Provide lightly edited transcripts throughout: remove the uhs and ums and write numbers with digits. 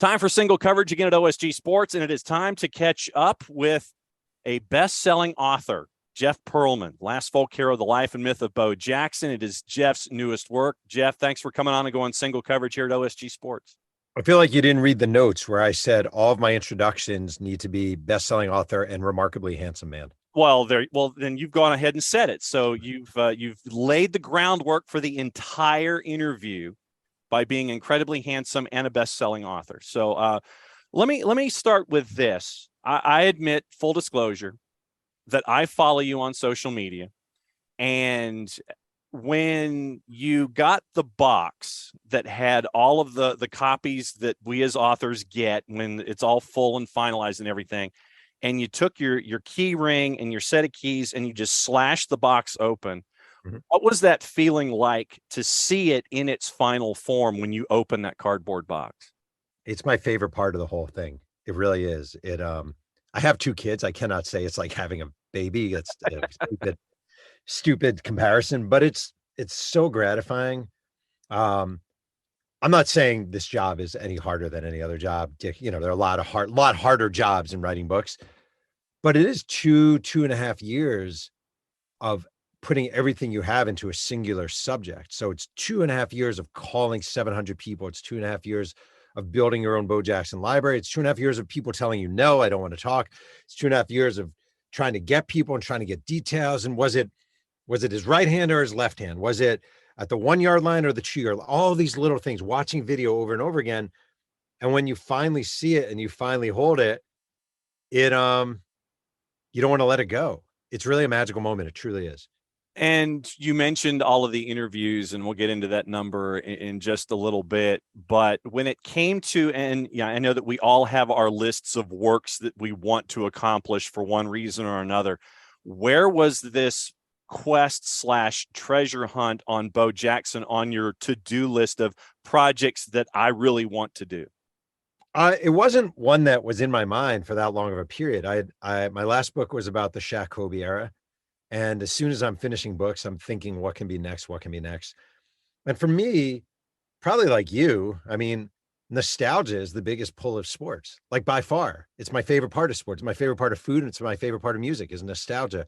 Time for single coverage again at OSG Sports, and it is time to catch up with a best-selling author, Jeff Pearlman, Last Folk Hero, The Life and Myth of Bo Jackson. It is Jeff's newest work. Jeff, thanks for coming on and going single coverage here at OSG Sports. I feel like you didn't read the notes where I said all of my introductions need to be best-selling author and remarkably handsome man. Well, then you've gone ahead and said it. So you've laid the groundwork for the entire interview by being incredibly handsome and a best-selling author. So let me start with this. I admit, full disclosure, that I follow you on social media, and when you got the box that had all of the copies that we as authors get when it's all full and finalized and everything, and you took your key ring and your set of keys and you just slashed the box open, what was that feeling like to see it in its final form when you open that cardboard box? It's my favorite part of the whole thing. It really is. I have two kids. I cannot say it's like having a baby. That's a stupid comparison, but it's so gratifying. I'm not saying this job is any harder than any other job. You know, there are a lot harder jobs in writing books, but it is 2.5 years of putting everything you have into a singular subject. So it's 2.5 years of calling 700 people. It's 2.5 years of building your own Bo Jackson library. It's 2.5 years of people telling you, no, I don't want to talk. It's 2.5 years of trying to get people and trying to get details. And was it his right hand or his left hand? Was it at the 1 yard line or the 2 yard line? All these little things, watching video over and over again. And when you finally see it and you finally hold it, you don't want to let it go. It's really a magical moment. It truly is. And you mentioned all of the interviews, and we'll get into that number in just a little bit. But when it came to, and yeah, I know that we all have our lists of works that we want to accomplish for one reason or another. Where was this quest/treasure hunt on Bo Jackson on your to-do list of projects that I really want to do? It wasn't one that was in my mind for that long of a period. My last book was about the Shaq Kobe era. And as soon as I'm finishing books, I'm thinking, what can be next? What can be next? And for me, probably like you, I mean, nostalgia is the biggest pull of sports, like by far. It's my favorite part of sports. My favorite part of food. And it's my favorite part of music is nostalgia.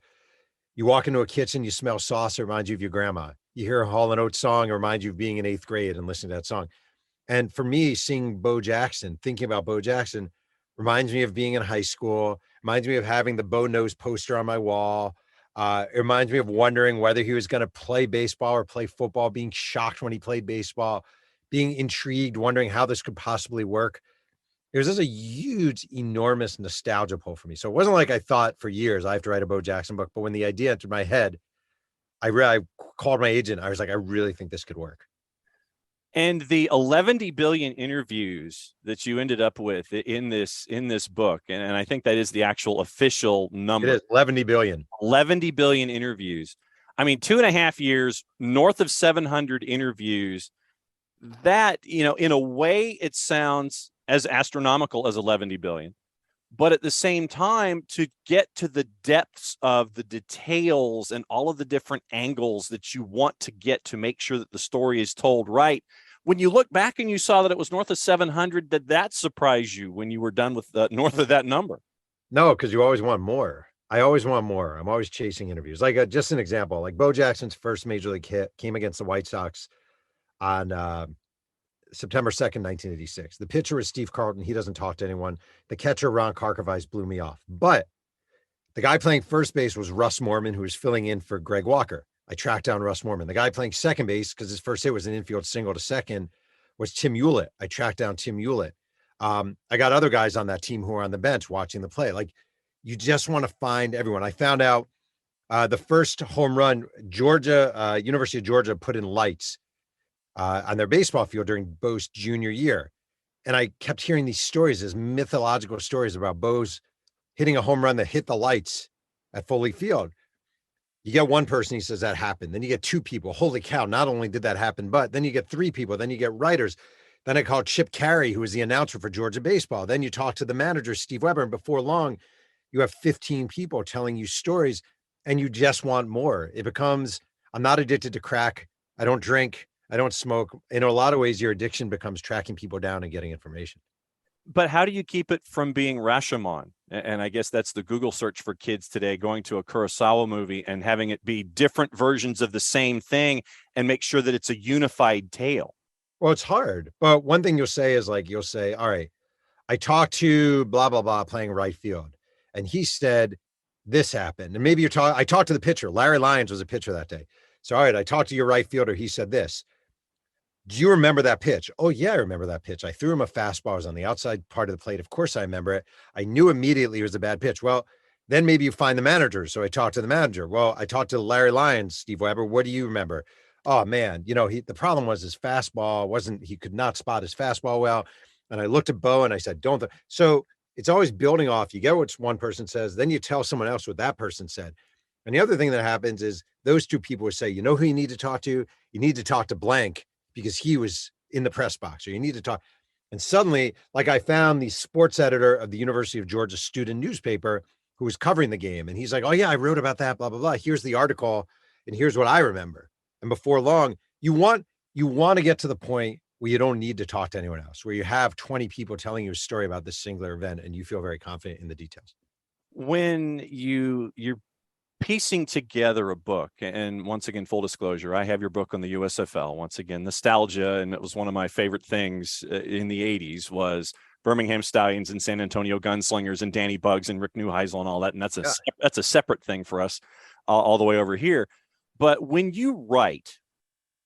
You walk into a kitchen, you smell sauce, it reminds you of your grandma. You hear a Hall & Oates song, it reminds you of being in 8th grade and listening to that song. And for me, seeing Bo Jackson, thinking about Bo Jackson, reminds me of being in high school, reminds me of having the Bo Knows poster on my wall. It reminds me of wondering whether he was going to play baseball or play football, being shocked when he played baseball, being intrigued, wondering how this could possibly work. It was just a huge, enormous nostalgia pull for me. So it wasn't like I thought for years I have to write a Bo Jackson book, but when the idea entered my head, I called my agent. I was like, I really think this could work. And the 11 billion interviews that you ended up with in this book, and I think that is the actual official number. It is 11 billion. 11 billion interviews. I mean, 2.5 years, north of 700 interviews. That, in a way, it sounds as astronomical as 11 billion. But at the same time, to get to the depths of the details and all of the different angles that you want to get to make sure that the story is told right, when you look back and you saw that it was north of 700, did that surprise you when you were done with north of that number? No, because you always want more. I always want more. I'm always chasing interviews. Like just an example, like Bo Jackson's first major league hit came against the White Sox on September 2nd, 1986. The pitcher was Steve Carlton. He doesn't talk to anyone. The catcher, Ron Karkovice, blew me off. But the guy playing first base was Russ Morman, who was filling in for Greg Walker. I tracked down Russ Morman. The guy playing second base, because his first hit was an infield single to second, was Tim Hewlett. I tracked down Tim Hewlett. I got other guys on that team who were on the bench watching the play. Like, you just want to find everyone. I found out the first home run, University of Georgia put in lights on their baseball field during Bo's junior year. And I kept hearing these stories, these mythological stories about Bo's hitting a home run that hit the lights at Foley Field. You get one person, he says that happened. Then you get two people. Holy cow, not only did that happen, but then you get three people. Then you get writers. Then I called Chip Carey, who was the announcer for Georgia baseball. Then you talk to the manager, Steve Weber. And before long, you have 15 people telling you stories and you just want more. It becomes, I'm not addicted to crack. I don't drink. I don't smoke. In a lot of ways, your addiction becomes tracking people down and getting information. But how do you keep it from being Rashomon? And I guess that's the Google search for kids today, going to a Kurosawa movie and having it be different versions of the same thing and make sure that it's a unified tale. Well, it's hard, but one thing you'll say is like, you'll say, all right, I talked to blah, blah, blah playing right field. And he said, this happened. And maybe I talked to the pitcher. Larry Lyons was a pitcher that day. So, all right, I talked to your right fielder. He said this. Do you remember that pitch? Oh, yeah, I remember that pitch. I threw him a fastball. I was on the outside part of the plate. Of course, I remember it. I knew immediately it was a bad pitch. Well, then maybe you find the manager. So I talked to the manager. Well, I talked to Larry Lyons, Steve Weber. What do you remember? Oh, man, the problem was his fastball he could not spot his fastball well. And I looked at Bo and I said, don't. So it's always building off. You get what one person says, then you tell someone else what that person said. And the other thing that happens is those two people would say, you know who you need to talk to? You need to talk to blank because he was in the press box, or you need to talk. And suddenly, like I found the sports editor of the University of Georgia student newspaper who was covering the game. And he's like, oh yeah, I wrote about that, blah, blah, blah. Here's the article. And here's what I remember. And before long, you want to get to the point where you don't need to talk to anyone else, where you have 20 people telling you a story about this singular event and you feel very confident in the details. When you're piecing together a book, and once again, full disclosure, I have your book on the USFL. Once again, nostalgia, and it was one of my favorite things in the 80s was Birmingham Stallions and San Antonio Gunslingers and Danny Bugs and Rick Neuheisel and all that. And that's a separate thing for us all the way over here. But when you write,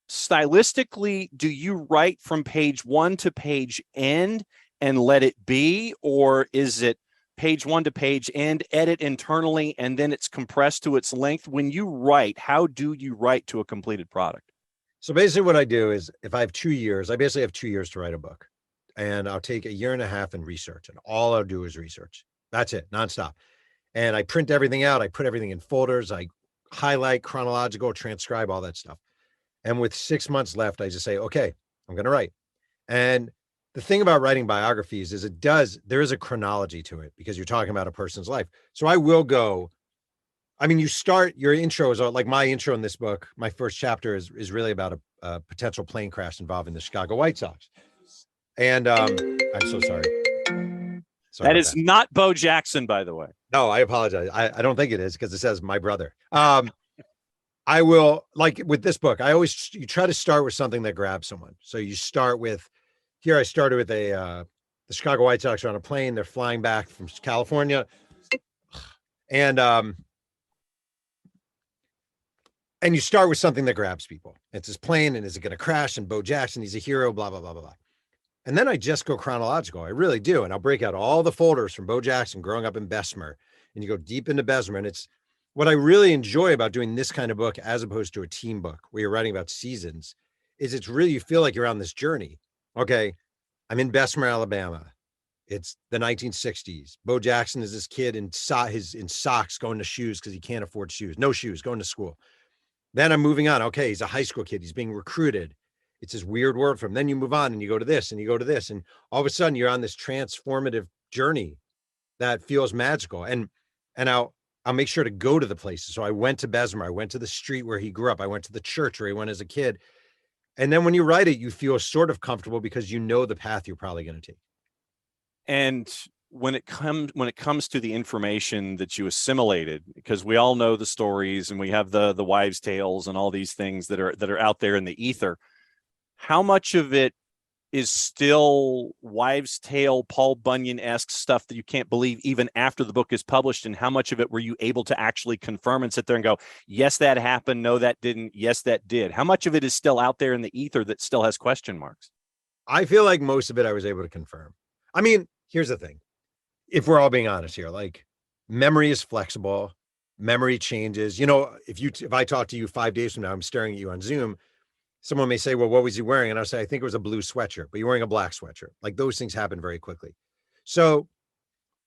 stylistically, do you write from page 1 to page end and let it be, or is it page 1 to page end, edit internally, and then it's compressed to its length? When you write, how do you write to a completed product? So basically what I do is if I have 2 years, I basically have 2 years to write a book, and I'll take a year and a half and research, and all I'll do is research. That's it, nonstop. And I print everything out. I put everything in folders. I highlight, chronological, transcribe, all that stuff. And with 6 months left, I just say, okay, I'm going to write. And the thing about writing biographies is there is a chronology to it because you're talking about a person's life. So I will go, you start, your intro is like my intro in this book. My first chapter is really about a potential plane crash involving the Chicago White Sox. And I'm so sorry. That is not Bo Jackson, by the way. No, I apologize. I don't think it is because it says my brother. I will, like with this book, you try to start with something that grabs someone. So you start with, here I started with the Chicago White Sox are on a plane. They're flying back from California. And you start with something that grabs people. It's his plane, and is it going to crash? And Bo Jackson, he's a hero, blah, blah, blah, blah, blah. And then I just go chronological. I really do. And I'll break out all the folders from Bo Jackson growing up in Bessemer. And you go deep into Bessemer. And it's what I really enjoy about doing this kind of book, as opposed to a team book where you're writing about seasons, is it's really, you feel like you're on this journey. Okay, I'm in Bessemer, Alabama. It's the 1960s. Bo Jackson is this kid in socks going to shoes because he can't afford shoes. No shoes, going to school. Then I'm moving on. Okay, he's a high school kid. He's being recruited. It's this weird world for him. Then you move on and you go to this and you go to this. And all of a sudden you're on this transformative journey that feels magical. And I'll make sure to go to the places. So I went to Bessemer. I went to the street where he grew up. I went to the church where he went as a kid. And then when you write it, you feel sort of comfortable because you know the path you're probably going to take. And when it comes to the information that you assimilated, because we all know the stories and we have the wives' tales and all these things that are out there in the ether, how much of it is still wives' tale, Paul Bunyan-esque stuff that you can't believe even after the book is published? And how much of it were you able to actually confirm and sit there and go, yes, that happened. No, that didn't. Yes, that did. How much of it is still out there in the ether that still has question marks? I feel like most of it I was able to confirm. Here's the thing. If we're all being honest here, like, memory is flexible. Memory changes. If I talk to you 5 days from now, I'm staring at you on Zoom. Someone may say, well, what was he wearing? And I'll say, I think it was a blue sweatshirt, but you're wearing a black sweatshirt. Like, those things happen very quickly. So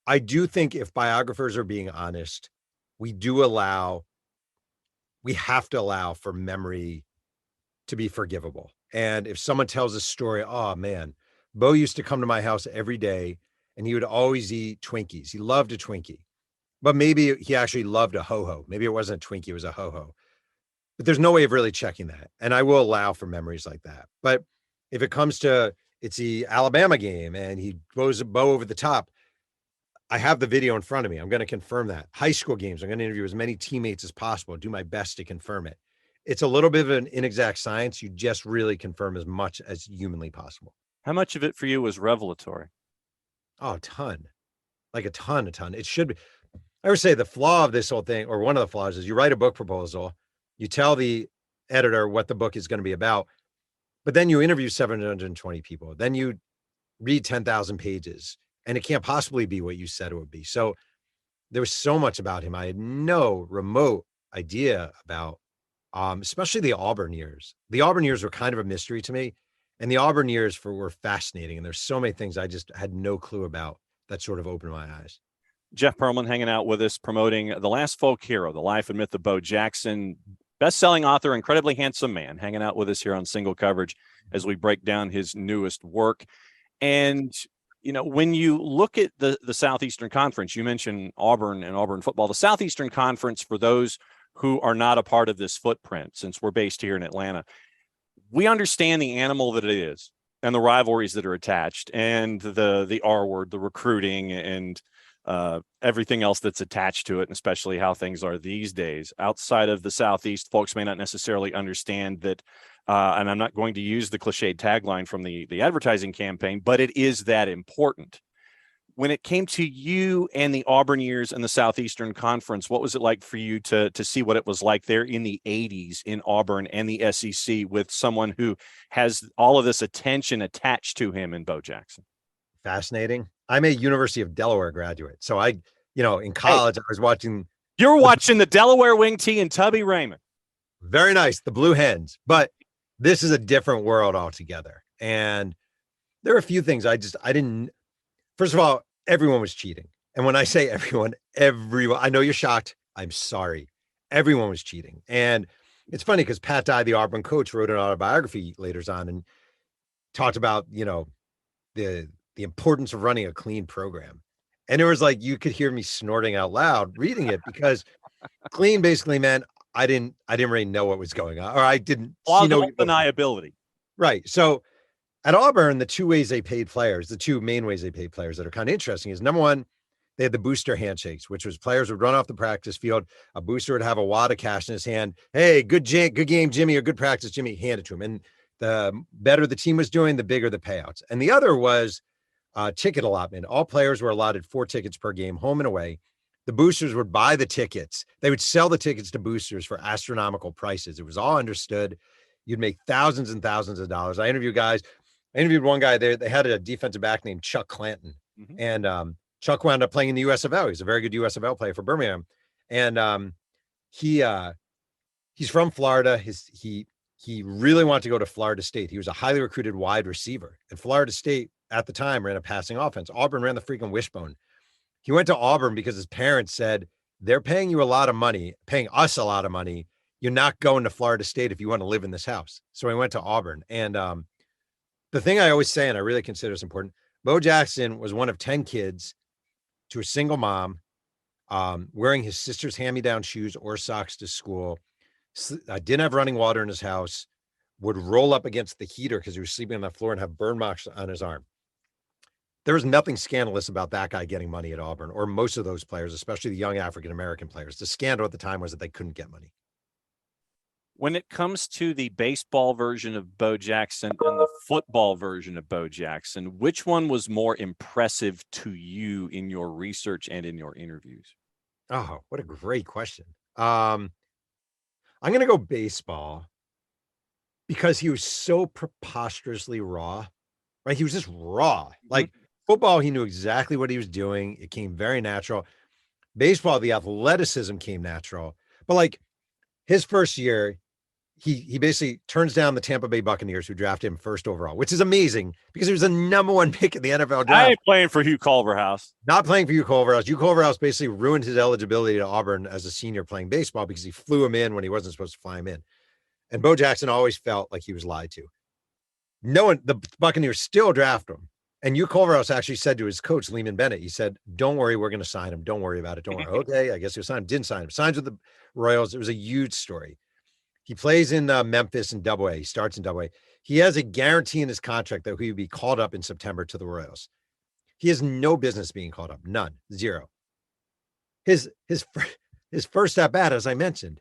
I do think if biographers are being honest, we have to allow for memory to be forgivable. And if someone tells a story, oh man, Bo used to come to my house every day and he would always eat Twinkies. He loved a Twinkie, but maybe he actually loved a ho-ho. Maybe it wasn't a Twinkie, it was a ho-ho. But there's no way of really checking that. And I will allow for memories like that. But if it comes to it's the Alabama game and he throws a bow over the top. I have the video in front of me. I'm going to confirm that. High school games, I'm going to interview as many teammates as possible, do my best to confirm it. It's a little bit of an inexact science. You just really confirm as much as humanly possible. How much of it for you was revelatory? Oh, a ton. Like a ton. It should be. I would say the flaw of this whole thing, or one of the flaws, is you write a book proposal, you tell the editor what the book is going to be about, but then you interview 720 people. Then you read 10,000 pages, and it can't possibly be what you said it would be. So there was so much about him I had no remote idea about, especially the Auburn years. The Auburn years were kind of a mystery to me, and the Auburn years were fascinating. And there's so many things I just had no clue about that sort of opened my eyes. Jeff Pearlman hanging out with us, promoting The Last Folk Hero, The Life and Myth of Bo Jackson, best-selling author, incredibly handsome man, hanging out with us here on Single Coverage as we break down his newest work. And, you know, when you look at the Southeastern Conference, you mentioned Auburn and Auburn football. The Southeastern Conference, for those who are not a part of this footprint, since we're based here in Atlanta, we understand the animal that it is and the rivalries that are attached and the R word, the recruiting and everything else that's attached to it, and especially how things are these days. Outside of the Southeast, folks may not necessarily understand that, and I'm not going to use the cliched tagline from the advertising campaign, but it is that important. When it came to you and the Auburn years and the Southeastern Conference, what was it like for you to see what it was like there in the 80s in Auburn and the SEC with someone who has all of this attention attached to him in Bo Jackson? Fascinating. I'm a University of Delaware graduate. So in college, I was watching. You're watching the Delaware Wing Tee and Tubby Raymond. Very nice. The Blue Hens. But this is a different world altogether. And there are a few things I didn't. First of all, everyone was cheating. And when I say everyone, I know you're shocked. I'm sorry. Everyone was cheating. And it's funny because Pat Dye, the Auburn coach, wrote an autobiography later on and talked about, the importance of running a clean program. And it was like, you could hear me snorting out loud reading it because clean basically meant I didn't really know what was going on, or I didn't see no deniability. Right. So at Auburn, the two main ways they paid players that are kind of interesting is, number one, they had the booster handshakes, which was players would run off the practice field. A booster would have a wad of cash in his hand. Hey, good game, Jimmy, or good practice, Jimmy, hand it to him. And the better the team was doing, the bigger the payouts. And the other was ticket allotment. All players were allotted 4 tickets per game, home and away. The boosters would buy the tickets. They would sell the tickets to boosters for astronomical prices. It was all understood. You'd make thousands and thousands of dollars. I interviewed one guy there. They had a defensive back named Chuck Clanton. Mm-hmm. And Chuck wound up playing in the USFL. He's a very good USFL player for Birmingham. And he's from Florida. He really wanted to go to Florida State. He was a highly recruited wide receiver. And Florida State at the time ran a passing offense. Auburn ran the freaking wishbone. He went to Auburn because his parents said, they're paying you a lot of money, paying us a lot of money. You're not going to Florida State if you want to live in this house. So he went to Auburn. And the thing I always say, and I really consider this important, Bo Jackson was one of 10 kids to a single mom, wearing his sister's hand-me-down shoes or socks to school. Didn't have running water in his house, would roll up against the heater because he was sleeping on the floor and have burn marks on his arm. There was nothing scandalous about that guy getting money at Auburn, or most of those players, especially the young African-American players. The scandal at the time was that they couldn't get money. When it comes to the baseball version of Bo Jackson and the football version of Bo Jackson, which one was more impressive to you in your research and in your interviews? Oh, what a great question. I'm going to go baseball because he was so preposterously raw, right? He was just raw. Like football, he knew exactly what he was doing. It came very natural. Baseball, the athleticism came natural. But like his first year, he basically turns down the Tampa Bay Buccaneers, who drafted him first overall, which is amazing because he was the number 1 pick in the NFL draft. I ain't playing for Hugh Culverhouse. Not playing for Hugh Culverhouse. Hugh Culverhouse basically ruined his eligibility to Auburn as a senior playing baseball because he flew him in when he wasn't supposed to fly him in. And Bo Jackson always felt like he was lied to. The Buccaneers still draft him. And Hugh Culverhouse actually said to his coach, Lehman Bennett, he said, don't worry, we're going to sign him. Don't worry about it. Don't worry. Okay, I guess he'll sign him. Didn't sign him. Signs with the Royals. It was a huge story. He plays in Memphis in Double A. He starts in Double A. He has a guarantee in his contract that he would be called up in September to the Royals. He has no business being called up. None. Zero. His first at bat, as I mentioned,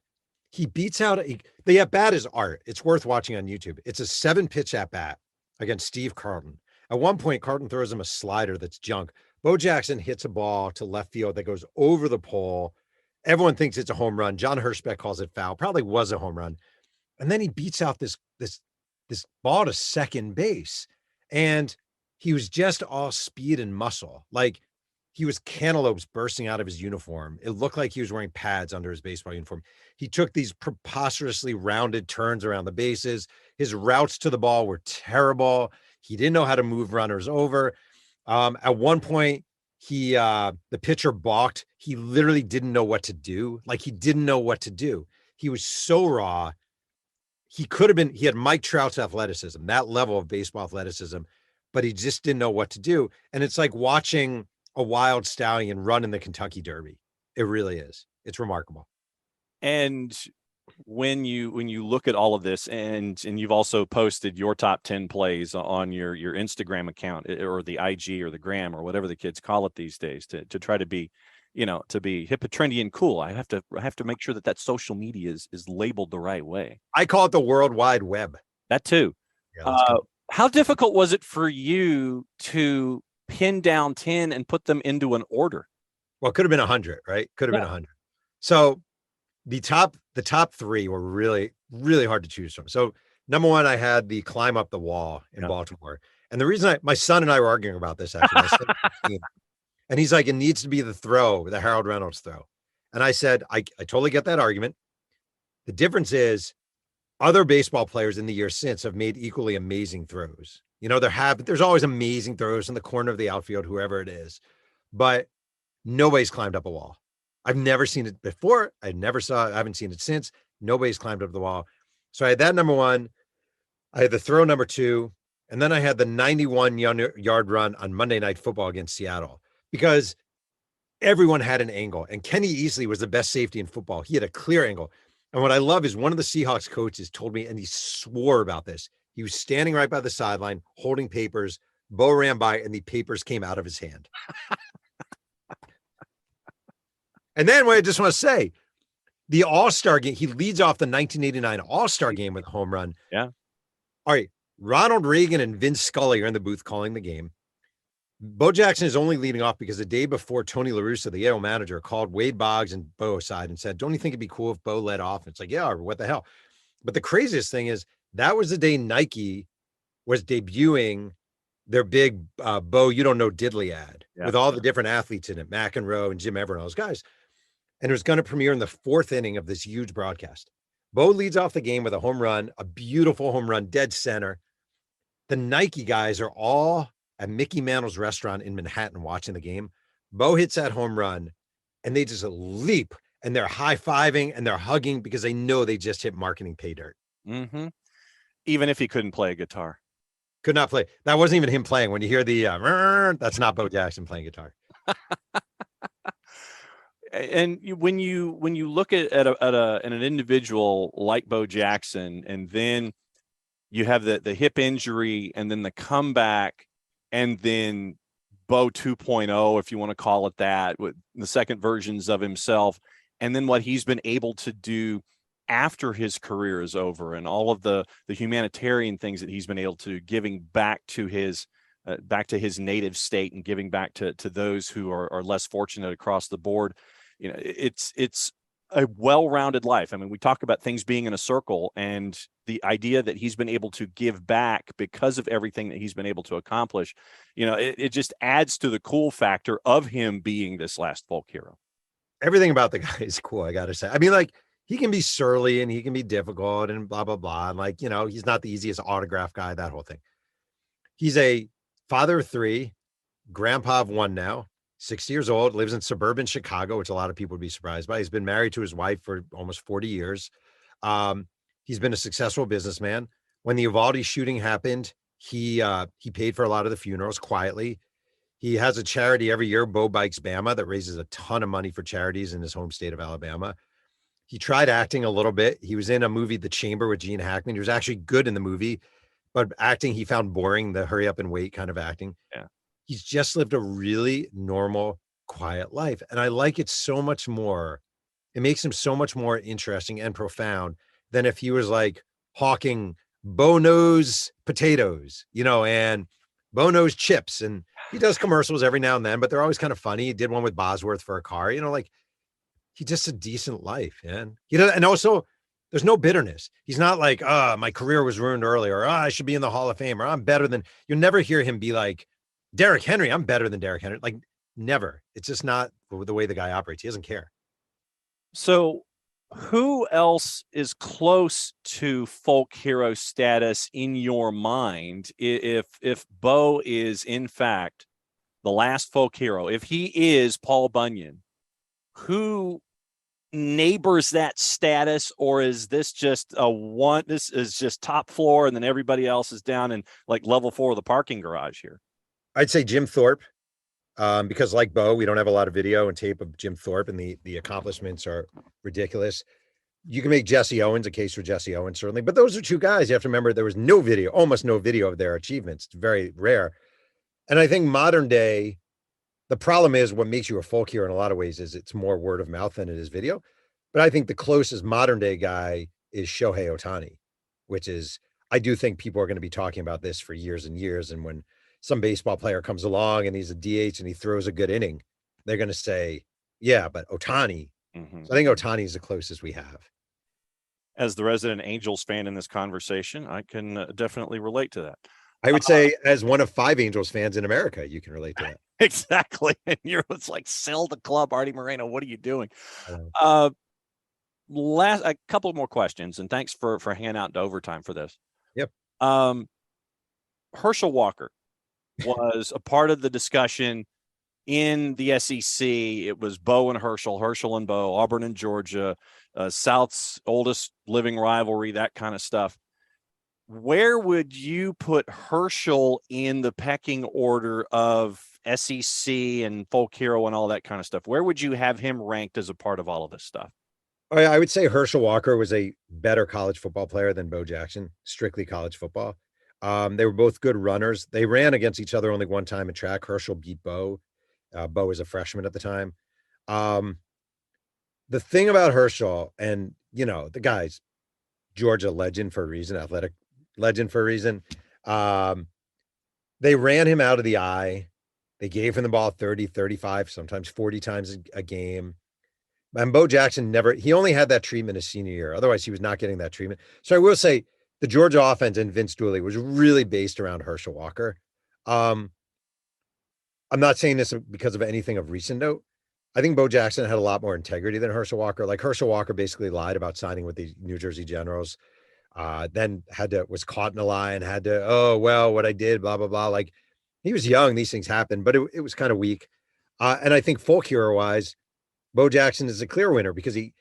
he beats out the at bat is art. It's worth watching on YouTube. It's a 7-pitch at bat against Steve Carlton. At one point, Carlton throws him a slider that's junk. Bo Jackson hits a ball to left field that goes over the pole. Everyone thinks it's a home run. John Hirschbeck calls it foul. Probably was a home run. And then he beats out this ball to second base. And he was just all speed and muscle. Like he was cantaloupes bursting out of his uniform. It looked like he was wearing pads under his baseball uniform. He took these preposterously rounded turns around the bases. His routes to the ball were terrible. He didn't know how to move runners over. At one point, the pitcher balked. He literally didn't know what to do. Like he didn't know what to do. He was so raw. He had Mike Trout's athleticism, that level of baseball athleticism, but he just didn't know what to do. And it's like watching a wild stallion run in the Kentucky Derby. It really is. It's remarkable. And when you look at all of this, and you've also posted your top 10 plays on your Instagram account or the IG or the gram or whatever the kids call it these days to try to be, to be hip, trendy, and cool. I have to make sure that social media is labeled the right way. I call it the World Wide Web. That too. Yeah, how difficult was it for you to pin down 10 and put them into an order? Well, it could have been 100, right? Could have been 100. So the top 3 were really, really hard to choose from. So number 1, I had the Climb Up the Wall in Baltimore. And the reason my son and I were arguing about this, actually, and he's like, it needs to be the Harold Reynolds throw. And I said, I totally get that argument. The difference is other baseball players in the years since have made equally amazing throws. There's always amazing throws in the corner of the outfield, whoever it is, but nobody's climbed up a wall. I've never seen it before. I haven't seen it since. Nobody's climbed up the wall. So I had that number 1. I had the throw number 2. And then I had the 91-yard run on Monday Night Football against Seattle because everyone had an angle. And Kenny Easley was the best safety in football. He had a clear angle. And what I love is one of the Seahawks coaches told me, and he swore about this. He was standing right by the sideline holding papers. Bo ran by and the papers came out of his hand. And then what I just want to say, the All-Star game, he leads off the 1989 All-Star game with a home run. Yeah. All right. Ronald Reagan and Vince Scully are in the booth calling the game. Bo Jackson is only leading off because the day before Tony La Russa, the Yale manager, called Wade Boggs and Bo aside and said, don't you think it'd be cool if Bo led off? And it's like, yeah, what the hell? But the craziest thing is that was the day Nike was debuting their big Bo You Don't Know Diddley ad with all the different athletes in it, McEnroe and Jim Everett and all those guys. And it was going to premiere in the 4th inning of this huge broadcast. Bo leads off the game with a home run, a beautiful home run, dead center. The Nike guys are all at Mickey Mantle's restaurant in Manhattan watching the game. Bo hits that home run and they just leap and they're high-fiving and they're hugging because they know they just hit marketing pay dirt. Mm-hmm. Even if he couldn't play a guitar. Could not play. That wasn't even him playing. When you hear the, that's not Bo Jackson playing guitar. And when you look at an individual like Bo Jackson, and then you have the hip injury, and then the comeback, and then Bo 2.0, if you want to call it that, with the second versions of himself, and then what he's been able to do after his career is over, and all of the humanitarian things that he's been able to giving back to his native state and giving back to those who are less fortunate across the board. It's a well-rounded life. I mean, we talk about things being in a circle, and the idea that he's been able to give back because of everything that he's been able to accomplish, it just adds to the cool factor of him being this last folk hero. Everything about the guy is cool, I got to say. I mean, like, he can be surly and he can be difficult and blah, blah, blah. And like, he's not the easiest autograph guy, that whole thing. He's a father of 3, grandpa of 1 now. 60 years old, lives in suburban Chicago, which a lot of people would be surprised by. He's been married to his wife for almost 40 years. He's been a successful businessman. When the Uvalde shooting happened, he paid for a lot of the funerals quietly. He has a charity every year, Bo Bikes Bama, that raises a ton of money for charities in his home state of Alabama. He tried acting a little bit. He was in a movie, The Chamber, with Gene Hackman. He was actually good in the movie, but acting he found boring, the hurry up and wait kind of acting. Yeah. He's just lived a really normal, quiet life. And I like it so much more. It makes him so much more interesting and profound than if he was like hawking Bono's potatoes, and Bono's chips. And he does commercials every now and then, but they're always kind of funny. He did one with Bosworth for a car, like he just a decent life, man. And also there's no bitterness. He's not like, my career was ruined earlier, or I should be in the Hall of Fame, or I'm better than. You'll never hear him be like, Derrick Henry, I'm better than Derrick Henry. Like, never. It's just not the way the guy operates. He doesn't care. So who else is close to folk hero status in your mind? If Bo is in fact the last folk hero, if he is Paul Bunyan, who neighbors that status, or is this just this is just top floor and then everybody else is down in like level 4 of the parking garage here? I'd say Jim Thorpe, because like Bo, we don't have a lot of video and tape of Jim Thorpe, and the accomplishments are ridiculous. You can make Jesse Owens a case for Jesse Owens, certainly, but those are two guys. You have to remember there was almost no video of their achievements. It's very rare. And I think modern day, the problem is what makes you a folk hero in a lot of ways is it's more word of mouth than it is video. But I think the closest modern day guy is Shohei Ohtani, which is, I do think people are going to be talking about this for years and years. And when some baseball player comes along and he's a DH and he throws a good inning, they're going to say, yeah, but Ohtani. Mm-hmm. So I think Ohtani is the closest we have. As the resident Angels fan in this conversation, I can definitely relate to that. I would say as one of 5 Angels fans in America, you can relate to that. Exactly. And it's like, sell the club, Artie Moreno. What are you doing? A couple more questions, and thanks for hanging out into overtime for this. Yep. Herschel Walker was a part of the discussion in the SEC. It was Bo and Herschel and Bo, Auburn and Georgia, South's oldest living rivalry, that kind of stuff. Where would you put Herschel in the pecking order of SEC and folk hero and all that kind of stuff? Where would you have him ranked as a part of all of this stuff? I would say Herschel Walker was a better college football player than Bo Jackson, strictly college football. They were both good runners. They ran against each other only one time in track. Herschel beat Bo. Bo was a freshman at the time. The thing about Herschel, and the guy's Georgia legend for a reason, athletic legend for a reason. They ran him out of the eye. They gave him the ball 30, 35, sometimes 40 times a game. And Bo Jackson he only had that treatment his senior year. Otherwise, he was not getting that treatment. So I will say the Georgia offense and Vince Dooley was really based around Herschel Walker. I'm not saying this because of anything of recent note. I think Bo Jackson had a lot more integrity than Herschel Walker. Like Herschel Walker basically lied about signing with the New Jersey Generals. Then was caught in a lie and had to, what I did, blah, blah, blah. Like he was young. These things happen, but it was kind of weak. And I think folk hero wise, Bo Jackson is a clear winner because he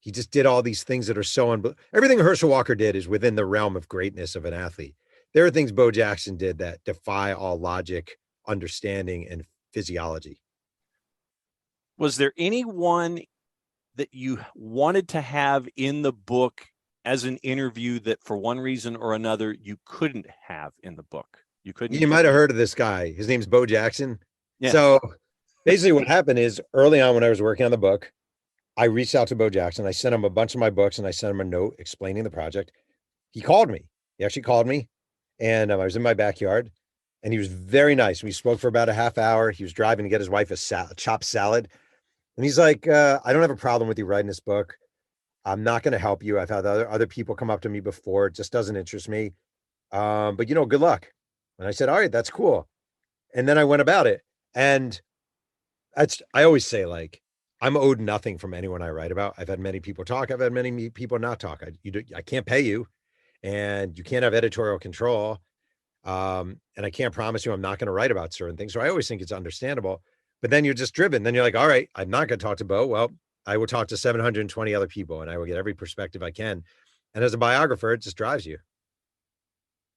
just did all these things that are so everything Herschel Walker did is within the realm of greatness of an athlete. There are things Bo Jackson did that defy all logic, understanding, and physiology. Was there anyone that you wanted to have in the book as an interview that for one reason or another you couldn't have in the book? You might have heard of this guy. His name's Bo Jackson. Yeah. So basically what happened is early on when I was working on the book, I reached out to Bo Jackson. I sent him a bunch of my books and I sent him a note explaining the project. He called me. He actually called me, and I was in my backyard, and he was very nice. We spoke for about a half hour. He was driving to get his wife a chopped salad. And he's like, I don't have a problem with you writing this book. I'm not going to help you. I've had other people come up to me before. It just doesn't interest me. But good luck. And I said, all right, that's cool. And then I went about it. And I always say, like, I'm owed nothing from anyone I write about. I've had many people talk. I've had many people not talk. I can't pay you, and you can't have editorial control. And I can't promise you I'm not going to write about certain things. So I always think it's understandable. But then you're just driven. Then you're like, all right, I'm not going to talk to Bo. Well, I will talk to 720 other people, and I will get every perspective I can. And as a biographer, it just drives you.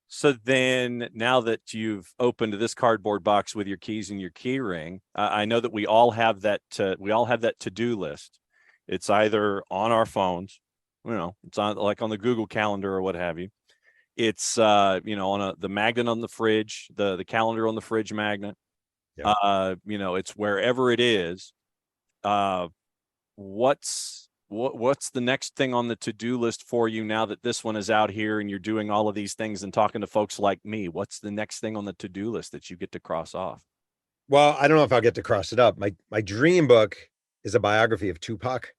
So then now that you've opened this cardboard box with your keys and your key ring, I know that we all have that to-do list. It's either on our phones, it's on like on the Google Calendar or what have you. It's on the magnet on the fridge, the calendar on the fridge magnet. Yeah. It's wherever it is. What's the next thing on the to-do list for you now that this one is out here and you're doing all of these things and talking to folks like me? What's the next thing on the to-do list that you get to cross off? Well, I don't know if I'll get to cross it up. My dream book is a biography of Tupac.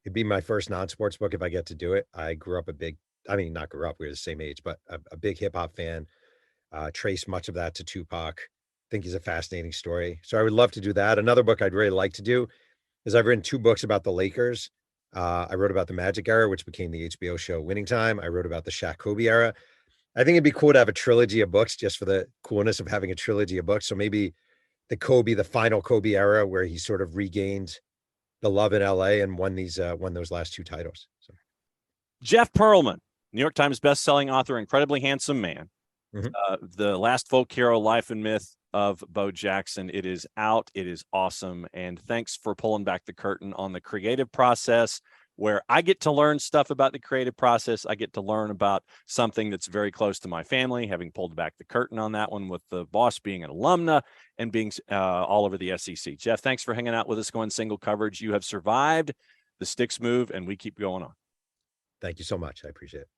It'd be my first non-sports book if I get to do it. I grew up not grew up, we were the same age, but a big hip hop fan. Traced much of that to Tupac. Think he's a fascinating story. So I would love to do that. Another book I'd really like to do is I've written 2 books about the Lakers. I wrote about the Magic era, which became the HBO show Winning Time. I wrote about the Shaq Kobe era. I think it'd be cool to have a trilogy of books just for the coolness of having a trilogy of books. So maybe the final Kobe era where he sort of regained the love in LA and won those last 2 titles. So Jeff Pearlman, New York Times bestselling author, incredibly handsome man. The Last Folk Hero, Life and Myth of Bo Jackson. It is out. It is awesome. And thanks for pulling back the curtain on the creative process, where I get to learn stuff about the creative process. I get to learn about something that's very close to my family, having pulled back the curtain on that one with the boss being an alumna and being all over the SEC. Jeff, thanks for hanging out with us, going single coverage. You have survived the Sticks move, and we keep going on. Thank you so much. I appreciate it.